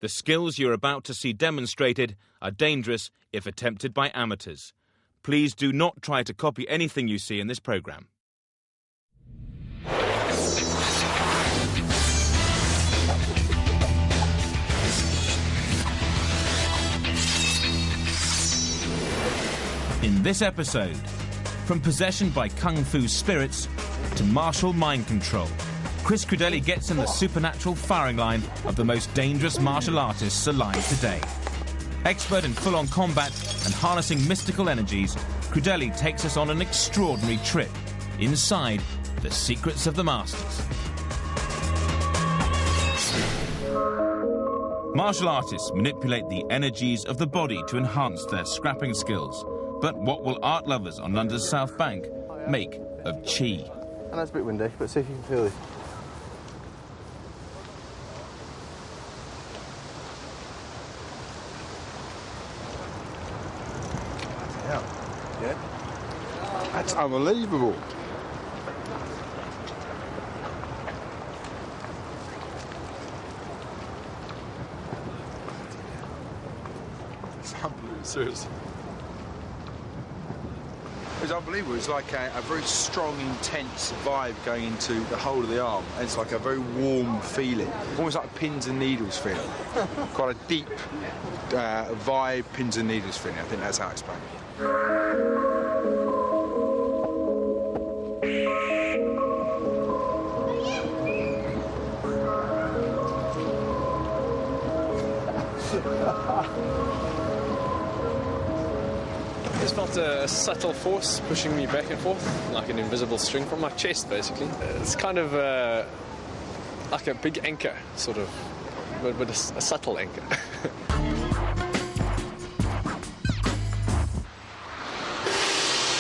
The skills you're about to see demonstrated are dangerous if attempted by amateurs. Please do not try to copy anything you see in this program. In this episode, from possession by kung fu spirits to martial mind control, Chris Crudelli gets in the supernatural firing line of the most dangerous martial artists alive today. Expert in full-on combat and harnessing mystical energies, Crudelli takes us on an extraordinary trip inside the secrets of the masters. Martial artists manipulate the energies of the body to enhance their scrapping skills. But what will art lovers on London's South Bank make of chi? I know it's a bit windy, but see if you can feel this. Yeah. That's unbelievable. It's unbelievable, seriously. It's unbelievable. It's like a very strong, intense vibe going into the whole of the arm. And it's like a very warm feeling, almost like pins and needles feeling. Quite a deep vibe, pins and needles feeling. I think that's how I explain it. It's felt a subtle force pushing me back and forth, like an invisible string from my chest, basically. It's kind of like a big anchor, sort of, but a subtle anchor.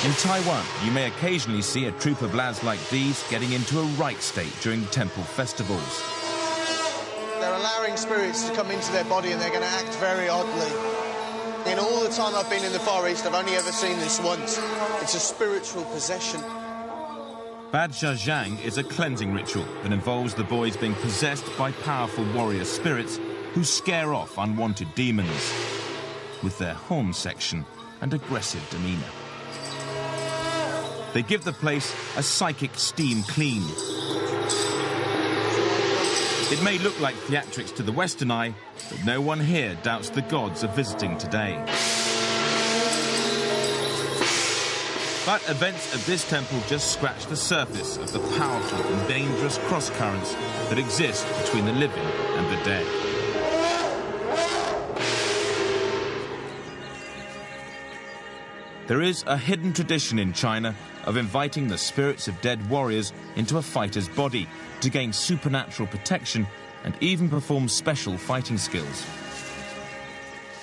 In Taiwan, you may occasionally see a troop of lads like these getting into a right state during temple festivals. They're allowing spirits to come into their body and they're going to act very oddly. In all the time I've been in the Far East, I've only ever seen this once. It's a spiritual possession. Bad Zhazhang is a cleansing ritual that involves the boys being possessed by powerful warrior spirits who scare off unwanted demons with their home section and aggressive demeanour. They give the place a psychic steam clean. It may look like theatrics to the Western eye, but no one here doubts the gods are visiting today. But events at this temple just scratch the surface of the powerful and dangerous cross-currents that exist between the living and the dead. There is a hidden tradition in China of inviting the spirits of dead warriors into a fighter's body to gain supernatural protection and even perform special fighting skills.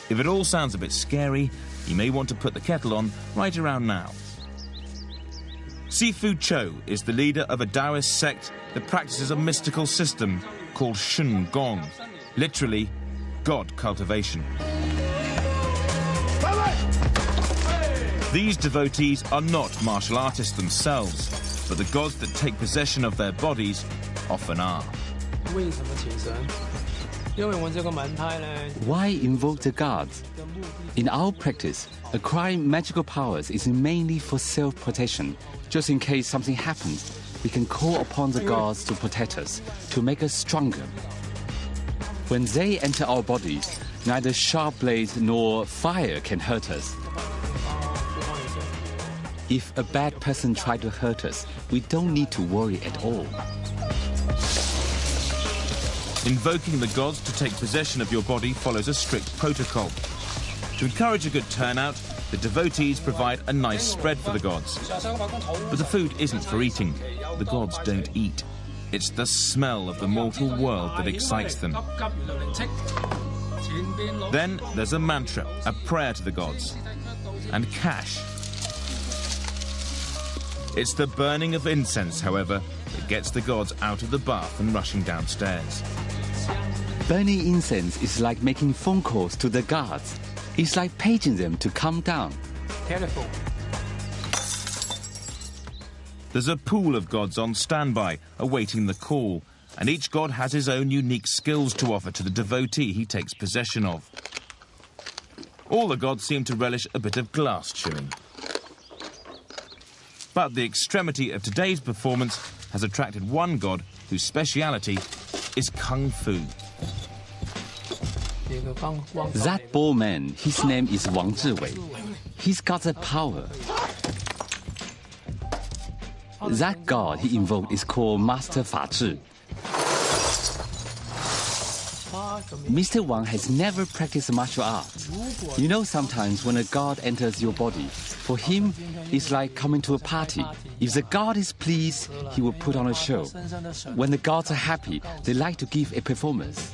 If it all sounds a bit scary, you may want to put the kettle on right around now. Sifu Cho is the leader of a Taoist sect that practices a mystical system called Shun Gong, literally God cultivation. These devotees are not martial artists themselves, but the gods that take possession of their bodies often are. Why invoke the gods? In our practice, acquiring magical powers is mainly for self-protection. Just in case something happens, we can call upon the gods to protect us, to make us stronger. When they enter our bodies, neither sharp blades nor fire can hurt us. If a bad person tries to hurt us, we don't need to worry at all. Invoking the gods to take possession of your body follows a strict protocol. To encourage a good turnout, the devotees provide a nice spread for the gods. But the food isn't for eating. The gods don't eat. It's the smell of the mortal world that excites them. Then there's a mantra, a prayer to the gods. And cash. It's the burning of incense, however, that gets the gods out of the bath and rushing downstairs. Burning incense is like making phone calls to the gods. It's like paging them to come down. Telephone. There's a pool of gods on standby, awaiting the call, and each god has his own unique skills to offer to the devotee he takes possession of. All the gods seem to relish a bit of glass chewing. But the extremity of today's performance has attracted one god whose speciality is Kung Fu. That ball man, his name is Wang Zhiwei. He's got a power. That god he invoked is called Master Fa Zhi. Mr. Wang has never practiced martial arts. You know, sometimes when a god enters your body, for him, it's like coming to a party. If the god is pleased, he will put on a show. When the gods are happy, they like to give a performance.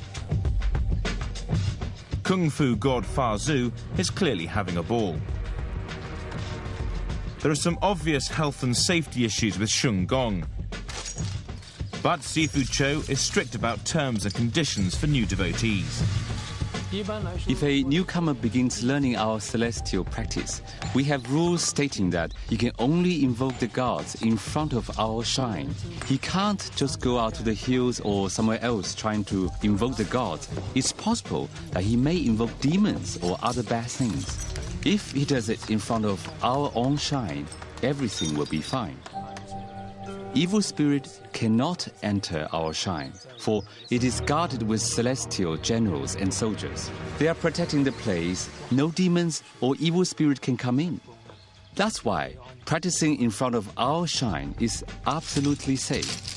Kung Fu god Fa Zhu is clearly having a ball. There are some obvious health and safety issues with Shun Gong. But Sifu Cho is strict about terms and conditions for new devotees. If a newcomer begins learning our celestial practice, we have rules stating that he can only invoke the gods in front of our shrine. He can't just go out to the hills or somewhere else trying to invoke the gods. It's possible that he may invoke demons or other bad things. If he does it in front of our own shrine, everything will be fine. Evil spirit cannot enter our shrine, for it is guarded with celestial generals and soldiers. They are protecting the place. No demons or evil spirit can come in. That's why practicing in front of our shrine is absolutely safe.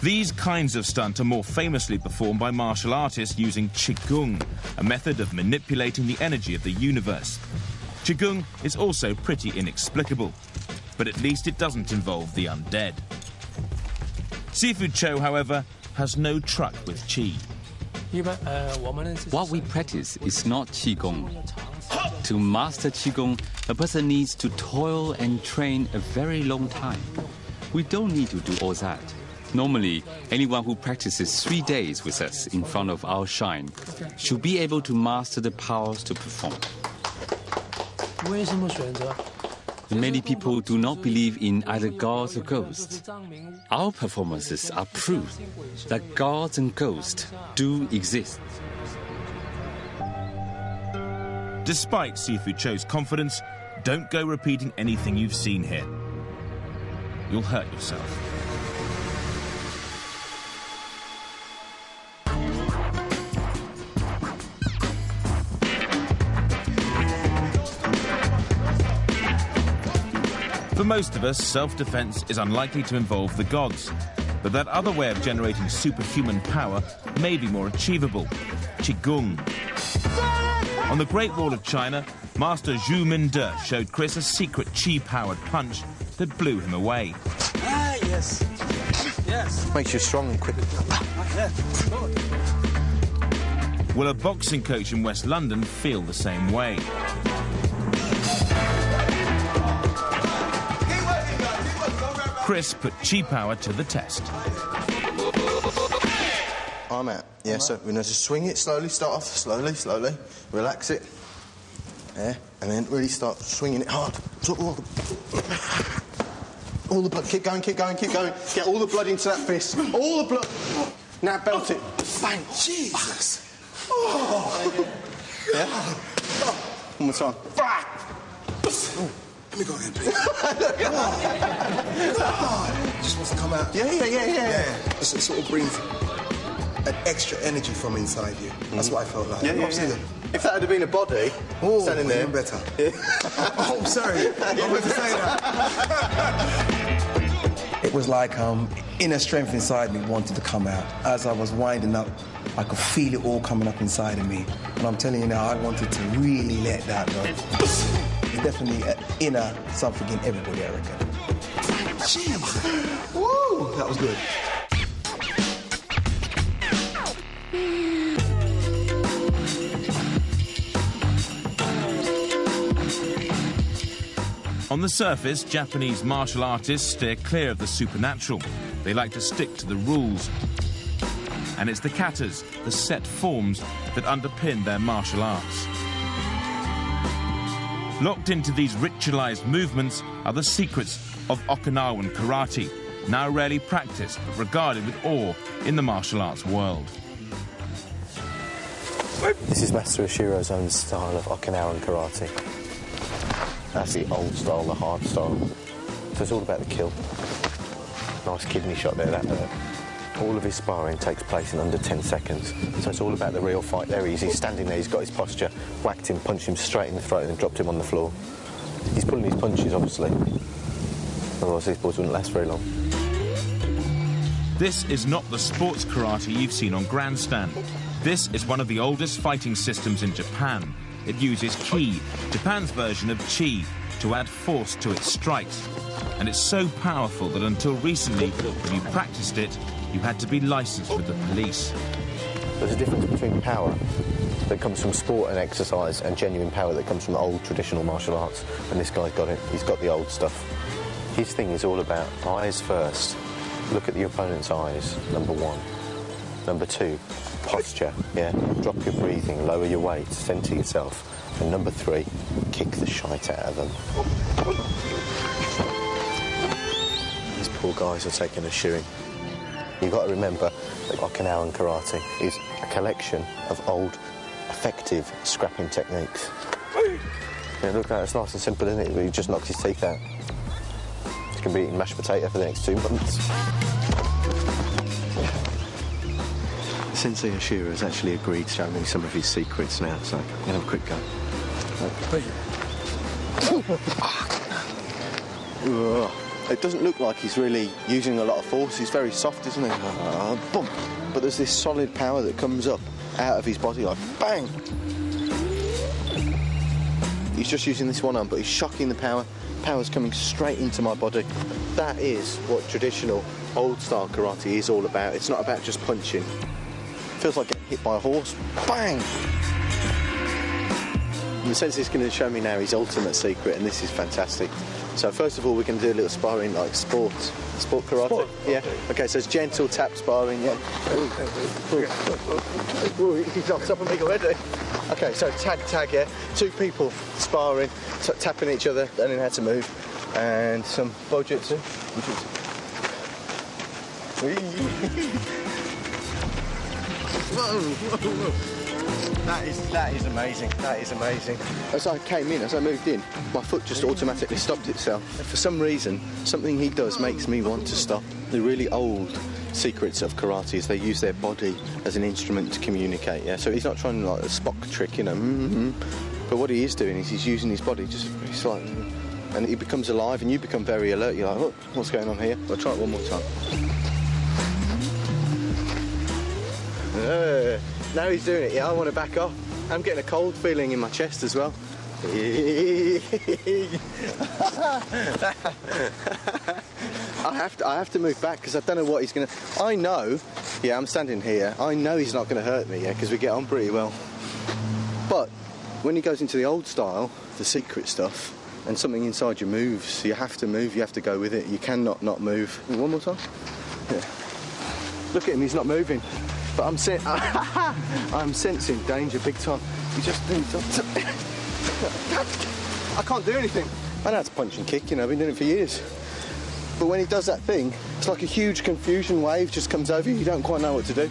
These kinds of stunts are more famously performed by martial artists using Qigong, a method of manipulating the energy of the universe. Qigong is also pretty inexplicable, but at least it doesn't involve the undead. Sifu Cho, however, has no truck with Qi. What we practice is not Qigong. To master Qigong, a person needs to toil and train a very long time. We don't need to do all that. Normally, anyone who practices 3 days with us in front of our shrine should be able to master the powers to perform. Many people do not believe in either gods or ghosts. Our performances are proof that gods and ghosts do exist. Despite Sifu Cho's confidence, don't go repeating anything you've seen here. You'll hurt yourself. For most of us, self-defense is unlikely to involve the gods. But that other way of generating superhuman power may be more achievable. Qigong. On the Great Wall of China, Master Zhu Minde showed Chris a secret Qi-powered punch that blew him away. Ah, yes. Yes. Makes you strong and quick. Will a boxing coach in West London feel the same way? Chris put Qi power to the test. I'm out. Yeah, so we're going to swing it slowly, start off slowly, slowly. Relax it. Yeah, and then really start swinging it hard. All the blood, keep going, keep going, keep going. Get all the blood into that fist. All the blood. Now belt it. Bang. Jesus. Oh. Yeah? One more time. Let me go again, please. Just wants to come out. Yeah. It sort of brings an extra energy from inside you. That's what I felt like. Yeah. If that had been a body, standing there. Even better. Yeah. Oh, sorry. I meant to say that. It was like inner strength inside me wanted to come out. As I was winding up, I could feel it all coming up inside of me. And I'm telling you now, I wanted to really let that go. There's definitely an inner something in everybody, I reckon. Jeez. Woo! That was good. On the surface, Japanese martial artists steer clear of the supernatural. They like to stick to the rules. And it's the katas, the set forms, that underpin their martial arts. Locked into these ritualized movements are the secrets of Okinawan karate, now rarely practiced but regarded with awe in the martial arts world. This is Master Oshiro's own style of Okinawan karate. That's the old style, the hard style. So it's all about the kill. Nice kidney shot there, that hurt. All of his sparring takes place in under 10 seconds. So it's all about the real fight. There he is, he's standing there, he's got his posture, whacked him, punched him straight in the throat and then dropped him on the floor. He's pulling his punches, obviously. Otherwise these boys wouldn't last very long. This is not the sports karate you've seen on Grandstand. This is one of the oldest fighting systems in Japan. It uses ki, Japan's version of chi, to add force to its strikes. And it's so powerful that until recently, if you practiced it, you had to be licensed with the police. There's a difference between power that comes from sport and exercise and genuine power that comes from old traditional martial arts. And this guy's got it. He's got the old stuff. His thing is all about eyes first. Look at your opponent's eyes, number one. Number two, posture, yeah? Drop your breathing, lower your weight, centre yourself. And number three, kick the shite out of them. These poor guys are taking a shoeing. You've got to remember that Okinawan karate is a collection of old, effective scrapping techniques. Yeah, look at that, it's nice and simple, isn't it? He just knocks his teeth out. He's going to be eating mashed potato for the next 2 months. Sensei Oshiro has actually agreed to show me some of his secrets now, so I'm going to have a quick go. It doesn't look like he's really using a lot of force. He's very soft, isn't he? Boom. But there's this solid power that comes up out of his body, like bang. He's just using this one arm, but he's shocking the power. Power's coming straight into my body. That is what traditional old-style karate is all about. It's not about just punching. Feels like getting hit by a horse. Bang! And the sensei's going to show me now his ultimate secret, and this is fantastic. So first of all, we're going to do a little sparring like sport karate. Sport. Yeah. Okay, so it's gentle tap sparring. Yeah. He's on top of me already. Okay, so tag. Yeah. Two people sparring, tapping each other, learning how to move, and some bojutsu. That is amazing. That is amazing. As I came in, as I moved in, my foot just automatically stopped itself. And for some reason, something he does makes me want to stop. The really old secrets of karate is they use their body as an instrument to communicate. Yeah, so he's not trying like a Spock trick, you know. But what he is doing is he's using his body it's like, and he becomes alive, and you become very alert. You're like, oh, what's going on here? I'll try it one more time. Now he's doing it, yeah, I want to back off. I'm getting a cold feeling in my chest as well. I have to move back because I don't know what he's going to... I know, yeah, I'm standing here, I know he's not going to hurt me, yeah, because we get on pretty well. But when he goes into the old style, the secret stuff, and something inside you moves, you have to move, you have to go with it. You cannot not move. One more time. Yeah. Look at him, he's not moving. But I'm sensing danger big time. He just I can't do anything. I know how to punch and kick, you know, I've been doing it for years. But when he does that thing, it's like a huge confusion wave just comes over you. You don't quite know what to do.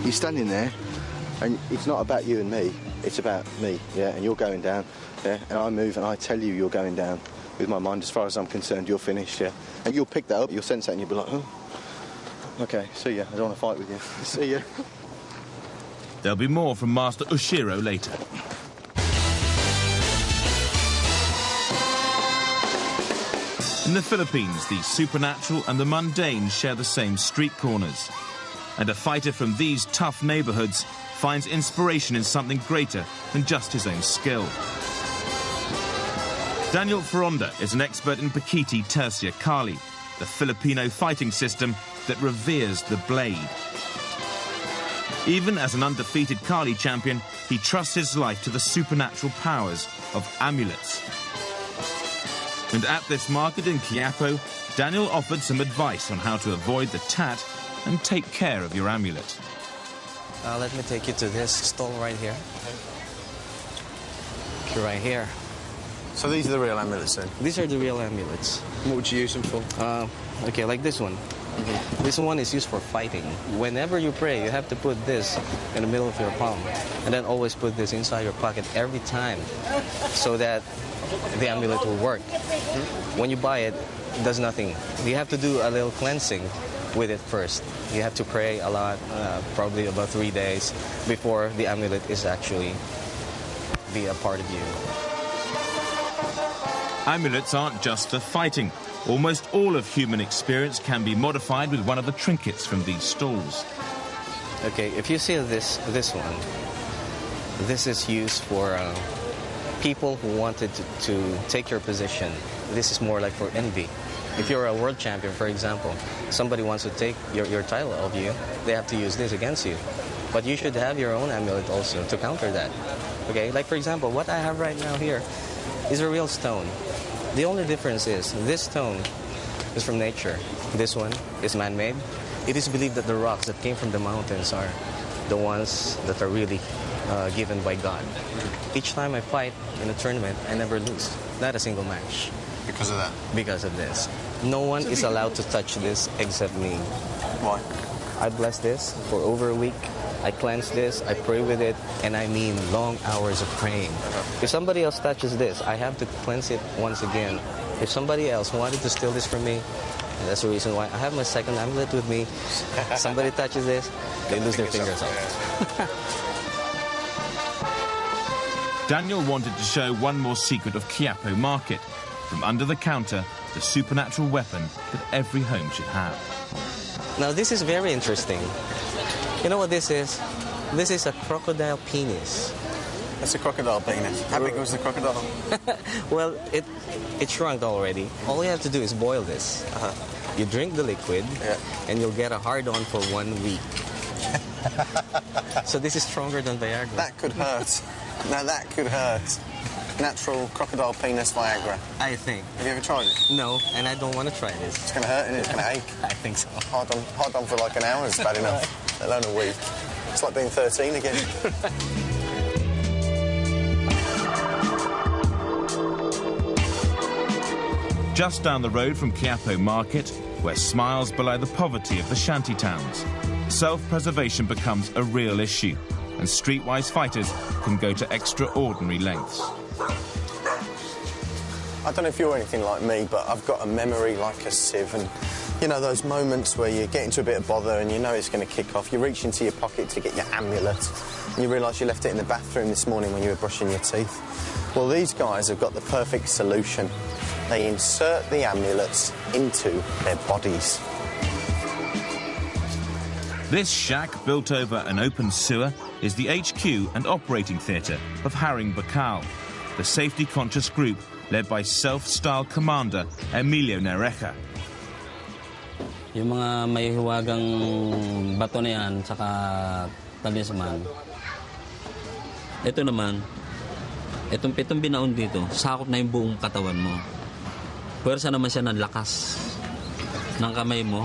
You're standing there, and it's not about you and me. It's about me, yeah, and you're going down, yeah, and I move and I tell you you're going down. With my mind, as far as I'm concerned, you're finished, yeah. And you'll pick that up, you'll sense that, and you'll be like, oh. OK, see ya. I don't want to fight with you. See ya. There'll be more from Master Oshiro later. In the Philippines, the supernatural and the mundane share the same street corners. And a fighter from these tough neighbourhoods finds inspiration in something greater than just his own skill. Daniel Ferronda is an expert in Pakiti Tercia Kali, the Filipino fighting system that reveres the blade. Even as an undefeated Kali champion, he trusts his life to the supernatural powers of amulets. And at this market in Quiapo, Daniel offered some advice on how to avoid the tat and take care of your amulet. Let me take you to this stall right here. Right here. So these are the real amulets then? These are the real amulets. What would you use them for? Okay, like this one. This one is used for fighting. Whenever you pray, you have to put this in the middle of your palm and then always put this inside your pocket every time so that the amulet will work. When you buy it, it does nothing. You have to do a little cleansing with it first. You have to pray a lot, probably about 3 days before the amulet is actually be a part of you. Amulets aren't just for fighting. Almost all of human experience can be modified with one of the trinkets from these stalls. Okay, if you see this one, this is used for people who wanted to take your position. This is more like for envy. If you're a world champion, for example, somebody wants to take your title of you, they have to use this against you. But you should have your own amulet also to counter that. Okay, like for example, what I have right now here is a real stone. The only difference is this stone is from nature. This one is man-made. It is believed that the rocks that came from the mountains are the ones that are really given by God. Each time I fight in a tournament, I never lose. Not a single match. Because of that? Because of this. No one is allowed to touch this except me. Why? I bless this for over a week. I cleanse this, I pray with it, and I mean long hours of praying. If somebody else touches this, I have to cleanse it once again. If somebody else wanted to steal this from me, that's the reason why I have my second amulet with me. Somebody touches this, they lose their fingers off. Daniel wanted to show one more secret of Quiapo Market. From under the counter, the supernatural weapon that every home should have. Now this is very interesting. You know what this is? This is a crocodile penis. That's a crocodile penis. How big was the crocodile? Well, it shrunk already. All you have to do is boil this. You drink the liquid, and you'll get a hard-on for 1 week. So this is stronger than Viagra. That could hurt. Now that could hurt. Natural crocodile penis Viagra. I think. Have you ever tried it? No, and I don't want to try this. It's going to hurt and it's going to ache. I think so. Hard on for like an hour is bad enough, let alone a week. It's like being 13 again. Just down the road from Quiapo Market, where smiles below the poverty of the shanty towns, self-preservation becomes a real issue, and streetwise fighters can go to extraordinary lengths. I don't know if you're anything like me, but I've got a memory like a sieve, and you know those moments where you get into a bit of bother and you know it's going to kick off. You reach into your pocket to get your amulet, and you realise you left it in the bathroom this morning when you were brushing your teeth. Well, these guys have got the perfect solution. They insert the amulets into their bodies. This shack, built over an open sewer, is the HQ and operating theatre of Haring Bakal, the safety-conscious group led by self-styled commander Emilio Nereja. Yung mga may hiwagang bato na yan, saka talisman. Ito naman, itong binaon dito, sakop na yung buong katawan mo. Pwersa naman siya ng lakas ng kamay mo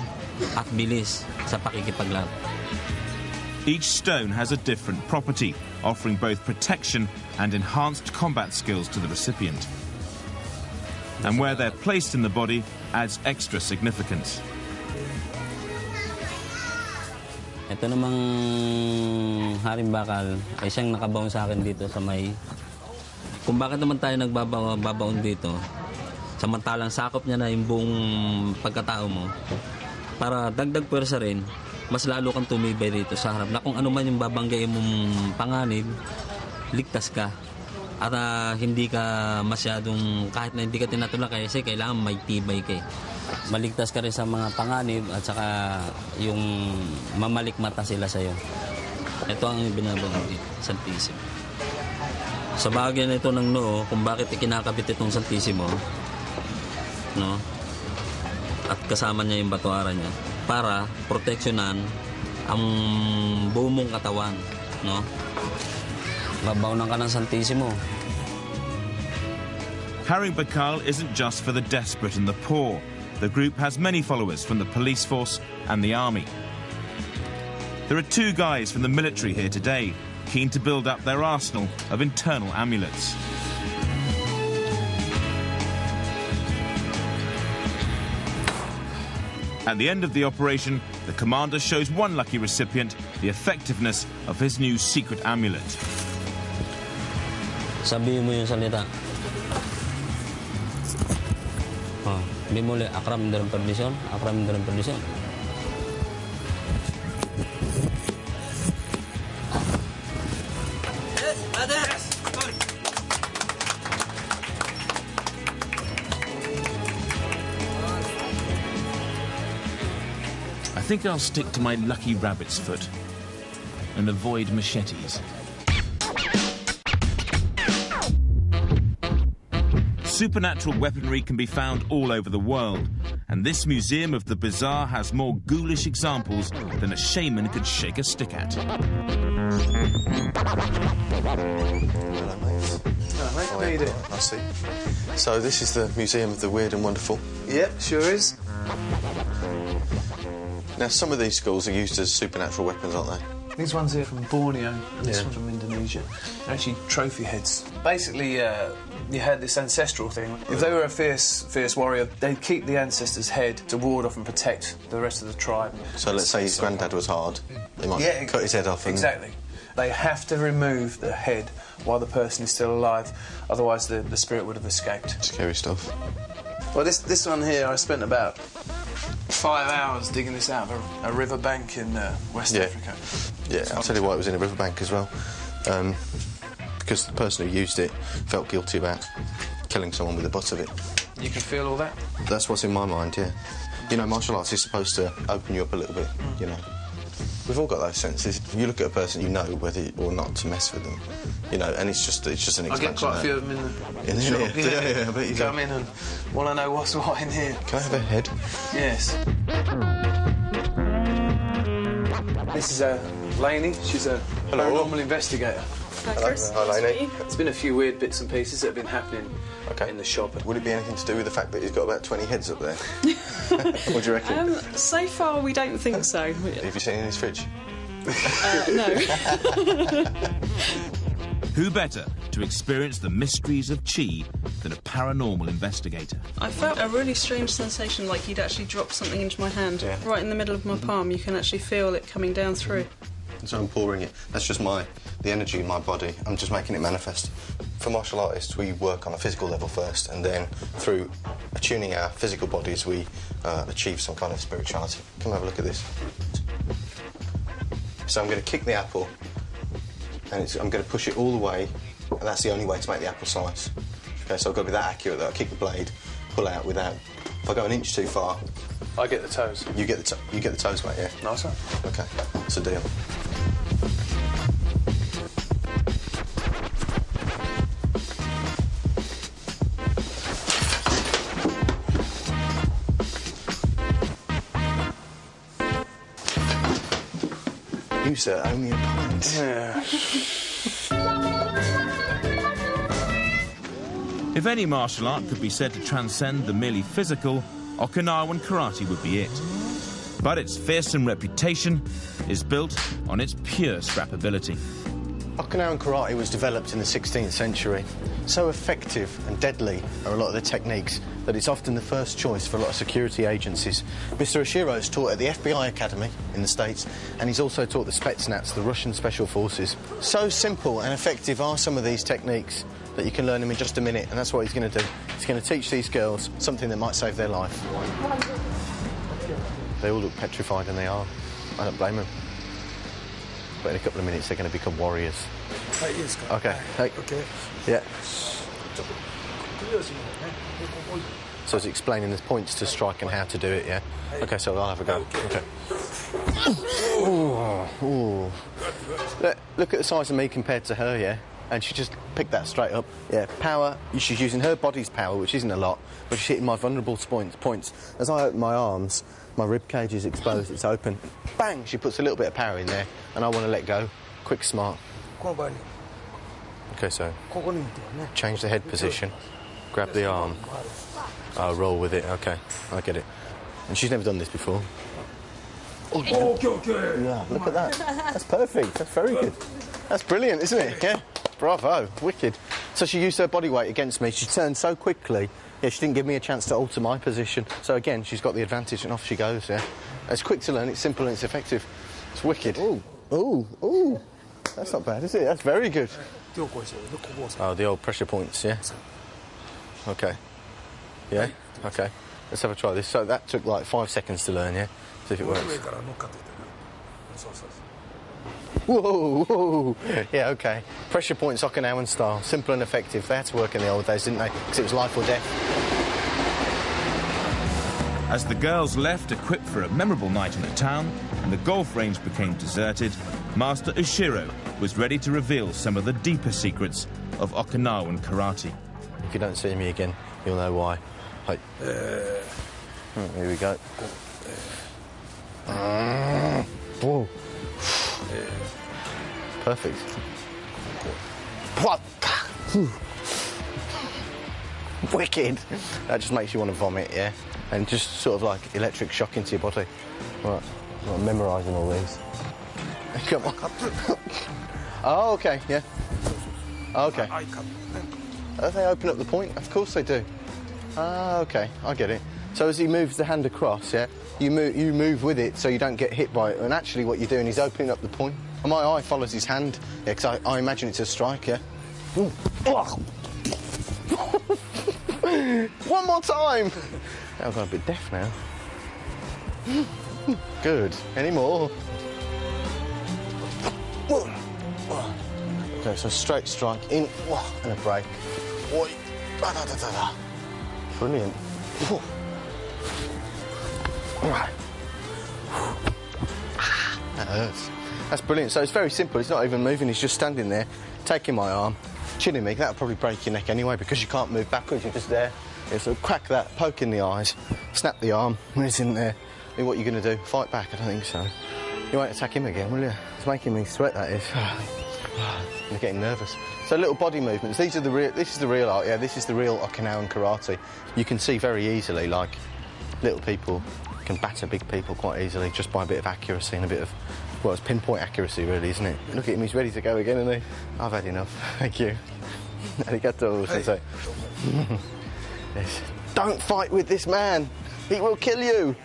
at bilis sa pakikipaglaro. Each stone has a different property, offering both protection and enhanced combat skills to the recipient. And where they're placed in the body adds extra significance. Ito namang Haring Bakal ay siyang nakabaon sa akin dito sa may... Kung bakit naman tayo nagbabaon dito, samantalang sakop niya na yung buong pagkatao mo, para dagdag pwersa rin, mas lalo kang tumibay dito sa harap na kung ano man yung babanggayin mong panganib, ligtas ka. At hindi ka masyadong, kahit na hindi ka tinatulak kasi kailangan may tibay ka. Maligtas ka rin sa mga panganib at saka yung mamalikmata sila sa'yo. Ito ang binabangga dito, Santissimo. Sa bagay na ito ng noo, kung bakit ikinakabit itong Santissimo, no? At kasama niya yung batuara niya para proteksyonan ang buong mong katawan, no? Babaunan ka ng Santissimo. Haring Bakal isn't just for the desperate and the poor. The group has many followers from the police force and the army. There are 2 guys from the military here today, keen to build up their arsenal of internal amulets. At the end of the operation, the commander shows one lucky recipient the effectiveness of his new secret amulet. Sabihin mo yung salita. Sabihin mo ulit, akram dalam perdisyon, akram dalam perdisyon. I think I'll stick to my lucky rabbit's foot and avoid machetes. Supernatural weaponry can be found all over the world, and this Museum of the Bizarre has more ghoulish examples than a shaman could shake a stick at. Hello, mate. How you doing? I see. So this is the Museum of the Weird and Wonderful. Yep, sure is. Now, some of these skulls are used as supernatural weapons, aren't they? These ones here from Borneo and this one from Indonesia. They're actually trophy heads. Basically, you had this ancestral thing. If they were a fierce warrior, they'd keep the ancestor's head to ward off and protect the rest of the tribe. So let's say his granddad was hard. They might cut his head off. Exactly. They have to remove the head while the person is still alive, otherwise the spirit would have escaped. Scary stuff. Well, this one here, I spent about 5 hours digging this out of a riverbank in West Africa. Yeah, I'll tell you why it was in a riverbank as well. Because the person who used it felt guilty about killing someone with the butt of it. You can feel all that? That's what's in my mind, yeah. You know, martial arts is supposed to open you up a little bit, you know. We've all got those senses. You look at a person, you know whether or not to mess with them, you know, and it's just an expansion. I get quite a few of them in the shop. Yeah, I bet you come in and want to know what's what in here. Can I have a head? Yes. This is Lainey. She's a paranormal investigator. Hello, Chris. Hi, Lainey. There's been a few weird bits and pieces that have been happening in the shop. Would it be anything to do with the fact that he's got about 20 heads up there? What do you reckon? So far, we don't think so. Have you seen in his fridge? No. Who better to experience the mysteries of chi than a paranormal investigator? I felt a really strange sensation, like he'd actually dropped something into my hand. Yeah. Right in the middle of my palm, you can actually feel it coming down through. So I'm pouring it. That's just the energy in my body. I'm just making it manifest. For martial artists, we work on a physical level first, and then through attuning our physical bodies, we achieve some kind of spirituality. Come have a look at this. So I'm going to kick the apple, and I'm going to push it all the way, and that's the only way to make the apple slice. Okay, so I've got to be that accurate that I kick the blade, pull out without. If I go an inch too far, I get the toes. You get the toes, mate. Yeah. Nice one. Okay, it's a deal. You, sir, only a pint. Yeah. If any martial art could be said to transcend the merely physical, Okinawan karate would be it. But its fearsome reputation is built on its pure scrapability. Okinawan karate was developed in the 16th century. So effective and deadly are a lot of the techniques that it's often the first choice for a lot of security agencies. Mr. Oshiro's taught at the FBI Academy in the States, and he's also taught the Spetsnaz, the Russian Special Forces. So simple and effective are some of these techniques that you can learn them in just a minute, and that's what he's going to do. He's going to teach these girls something that might save their life. They all look petrified, and they are. I don't blame them. But in a couple of minutes, they're going to become warriors. Okay. Hey. Okay. Yeah. So it's explaining the points to strike and how to do it, yeah? Okay, so I'll have a go. Okay. Ooh. Look at the size of me compared to her, yeah? And she just picked that straight up. Yeah, power. She's using her body's power, which isn't a lot, but she's hitting my vulnerable points. As I open my arms, my rib cage is exposed, it's open. Bang! She puts a little bit of power in there, and I want to let go. Quick, smart. Okay, so change the head position. Grab the arm. Oh, roll with it. Okay, I get it. And she's never done this before. Okay. Yeah, look at that. That's perfect. That's very good. That's brilliant, isn't it? Yeah. Bravo. Wicked. So she used her body weight against me. She turned so quickly. Yeah, she didn't give me a chance to alter my position. So again, she's got the advantage, and off she goes. Yeah. It's quick to learn. It's simple and it's effective. It's wicked. Ooh. Ooh. Ooh. That's not bad, is it? That's very good. Oh, the old pressure points. Yeah. Okay. Yeah. Okay. Let's have a try this. So that took like 5 seconds to learn. Yeah. See if it works. Whoa, whoa. Yeah, okay. Pressure points, Okinawan style. Simple and effective. They had to work in the old days, didn't they? Because it was life or death. As the girls left, equipped for a memorable night in the town, and the golf range became deserted, Master Ushiro was ready to reveal some of the deeper secrets of Okinawan karate. If you don't see me again, you'll know why. Hey. Here we go. Whoa. Perfect. Wicked. That just makes you want to vomit, yeah? And just sort of like electric shock into your body. Right, I'm memorising all these. Come on. Oh, okay, yeah. Okay. Oh, they open up the point? Of course they do. Ah, okay, I get it. So as he moves the hand across, yeah, you move with it so you don't get hit by it. And actually what you're doing is opening up the point. And my eye follows his hand, yeah, because I imagine it's a strike, yeah. One more time! Now I've got a bit deaf now. Good. Any more? Okay, so straight strike in, and a break. Brilliant. That hurts. That's brilliant. So it's very simple. He's not even moving. He's just standing there, taking my arm, chinning me. That'll probably break your neck anyway because you can't move backwards. You're just there. Yeah, so crack that, poke in the eyes, snap the arm when it's in there. And what are you going to do? Fight back? I don't think so. You won't attack him again, will you? It's making me sweat, that is. I'm getting nervous. So little body movements. These are the real. This is the real art. Yeah, this is the real Okinawan karate. You can see very easily, like little people can batter big people quite easily just by a bit of accuracy and a bit of, well, it's pinpoint accuracy, really, isn't it? Look at him. He's ready to go again, isn't he? I've had enough. Thank you. Arigato, sensei. Yes. Don't fight with this man. He will kill you.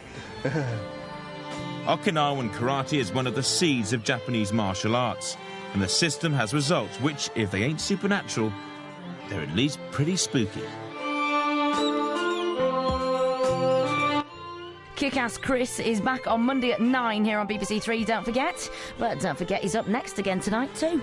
Okinawan karate is one of the seeds of Japanese martial arts, and the system has results which, if they ain't supernatural, they're at least pretty spooky. Kick-Ass Chris is back on Monday at 9 here on BBC 3, don't forget. But don't forget he's up next again tonight too.